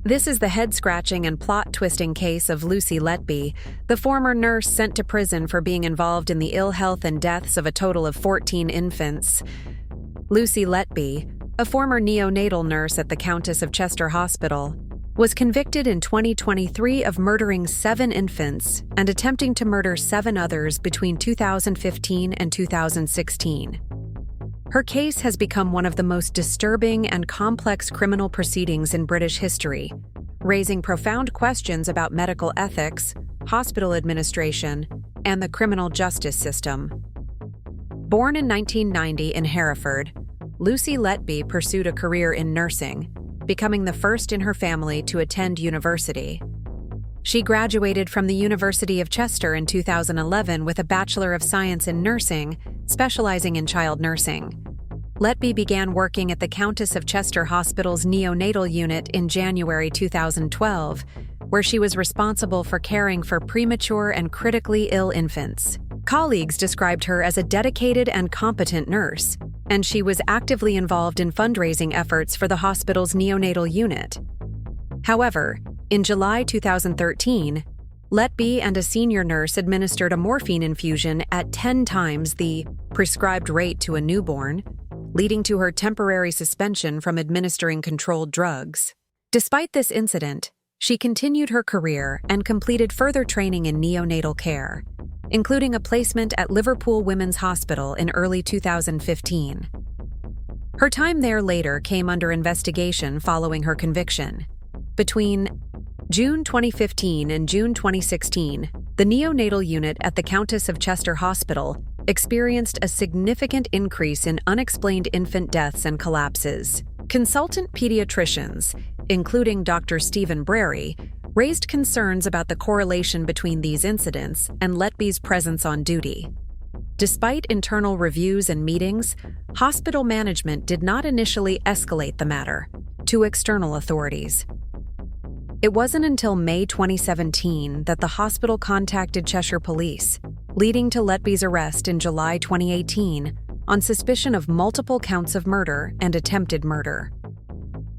This is the head-scratching and plot-twisting case of Lucy Letby, the former nurse sent to prison for being involved in the ill health and deaths of a total of 14 infants. Lucy Letby, a former neonatal nurse at the Countess of Chester Hospital, was convicted in 2023 of murdering 7 infants and attempting to murder 7 others between 2015 and 2016. Her case has become one of the most disturbing and complex criminal proceedings in British history, raising profound questions about medical ethics, hospital administration, and the criminal justice system. Born in 1990 in Hereford, Lucy Letby pursued a career in nursing, becoming the first in her family to attend university. She graduated from the University of Chester in 2011 with a Bachelor of Science in nursing, specializing in child nursing. Letby began working at the Countess of Chester Hospital's neonatal unit in January 2012, where she was responsible for caring for premature and critically ill infants. Colleagues described her as a dedicated and competent nurse, and she was actively involved in fundraising efforts for the hospital's neonatal unit. However, in July 2013, Letby and a senior nurse administered a morphine infusion at 10 times the prescribed rate to a newborn, leading to her temporary suspension from administering controlled drugs. Despite this incident, she continued her career and completed further training in neonatal care, including a placement at Liverpool Women's Hospital in early 2015. Her time there later came under investigation following her conviction. Between June 2015 and June 2016, the neonatal unit at the Countess of Chester Hospital experienced a significant increase in unexplained infant deaths and collapses. Consultant pediatricians, including Dr. Stephen Brary, raised concerns about the correlation between these incidents and Letby's presence on duty. Despite internal reviews and meetings, hospital management did not initially escalate the matter to external authorities. It wasn't until May 2017 that the hospital contacted Cheshire Police, leading to Letby's arrest in July 2018 on suspicion of multiple counts of murder and attempted murder.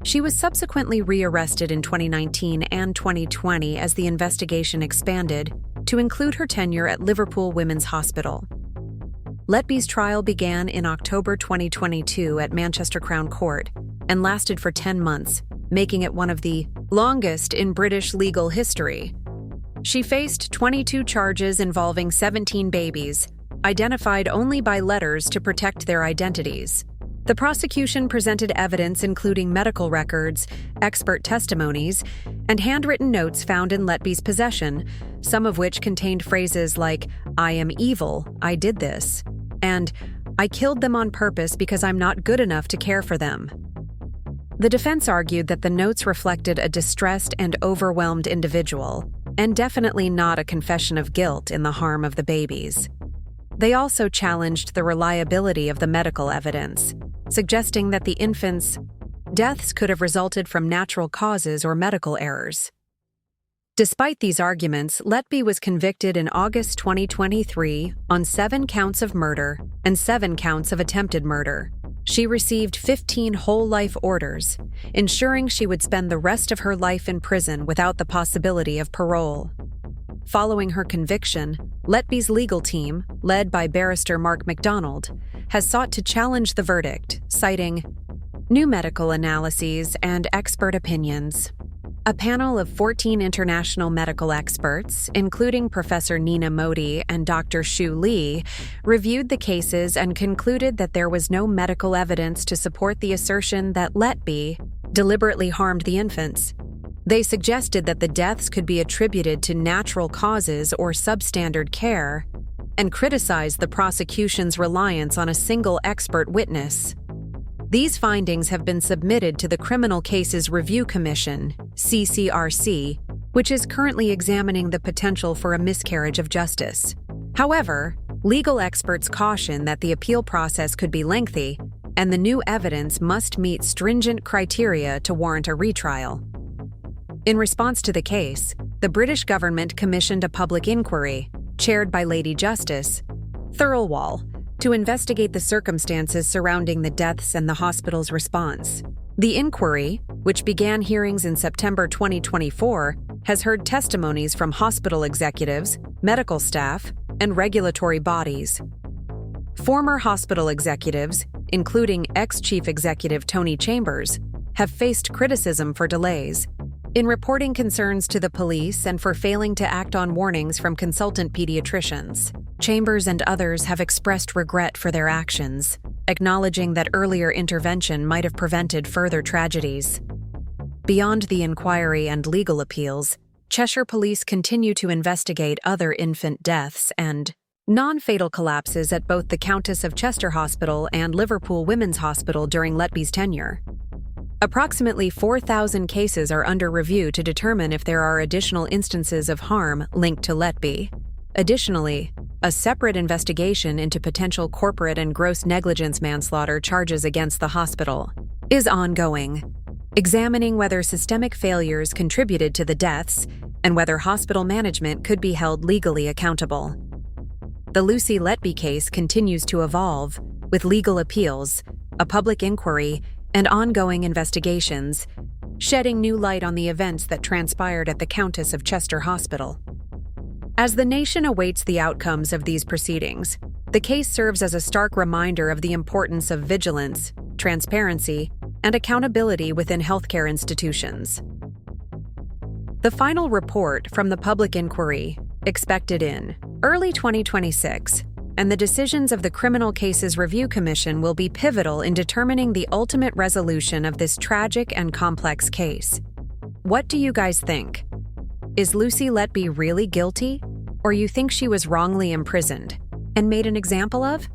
She was subsequently rearrested in 2019 and 2020 as the investigation expanded to include her tenure at Liverpool Women's Hospital. Letby's trial began in October 2022 at Manchester Crown Court and lasted for 10 months, making it one of the longest in British legal history. She faced 22 charges involving 17 babies, identified only by letters to protect their identities. The prosecution presented evidence including medical records, expert testimonies, and handwritten notes found in Letby's possession, some of which contained phrases like, "I am evil, I did this," and "I killed them on purpose because I'm not good enough to care for them." The defense argued that the notes reflected a distressed and overwhelmed individual, and definitely not a confession of guilt in the harm of the babies. They also challenged the reliability of the medical evidence, suggesting that the infants' deaths could have resulted from natural causes or medical errors. Despite these arguments, Letby was convicted in August 2023 on 7 counts of murder and 7 counts of attempted murder. She received 15 whole-life orders, ensuring she would spend the rest of her life in prison without the possibility of parole. Following her conviction, Letby's legal team, led by barrister Mark MacDonald, has sought to challenge the verdict, citing new medical analyses and expert opinions. A panel of 14 international medical experts, including Professor Nina Modi and Dr. Shu Li, reviewed the cases and concluded that there was no medical evidence to support the assertion that Letby deliberately harmed the infants. They suggested that the deaths could be attributed to natural causes or substandard care, and criticized the prosecution's reliance on a single expert witness. These findings have been submitted to the Criminal Cases Review Commission, CCRC, which is currently examining the potential for a miscarriage of justice. However, legal experts caution that the appeal process could be lengthy, and the new evidence must meet stringent criteria to warrant a retrial. In response to the case, the British government commissioned a public inquiry, chaired by Lady Justice Thirlwall, to investigate the circumstances surrounding the deaths and the hospital's response. The inquiry, which began hearings in September 2024, has heard testimonies from hospital executives, medical staff, and regulatory bodies. Former hospital executives, including ex-chief executive Tony Chambers, have faced criticism for delays in reporting concerns to the police and for failing to act on warnings from consultant pediatricians. Chambers and others have expressed regret for their actions, acknowledging that earlier intervention might have prevented further tragedies. Beyond the inquiry and legal appeals, Cheshire Police continue to investigate other infant deaths and non-fatal collapses at both the Countess of Chester Hospital and Liverpool Women's Hospital during Letby's tenure. Approximately 4,000 cases are under review to determine if there are additional instances of harm linked to Letby. Additionally, a separate investigation into potential corporate and gross negligence manslaughter charges against the hospital is ongoing, examining whether systemic failures contributed to the deaths and whether hospital management could be held legally accountable. The Lucy Letby case continues to evolve, with legal appeals, a public inquiry, and ongoing investigations, shedding new light on the events that transpired at the Countess of Chester Hospital. As the nation awaits the outcomes of these proceedings, the case serves as a stark reminder of the importance of vigilance, transparency, and accountability within healthcare institutions. The final report from the public inquiry, expected in early 2026, and the decisions of the Criminal Cases Review Commission will be pivotal in determining the ultimate resolution of this tragic and complex case. What do you guys think? Is Lucy Letby really guilty, or you think she was wrongly imprisoned and made an example of?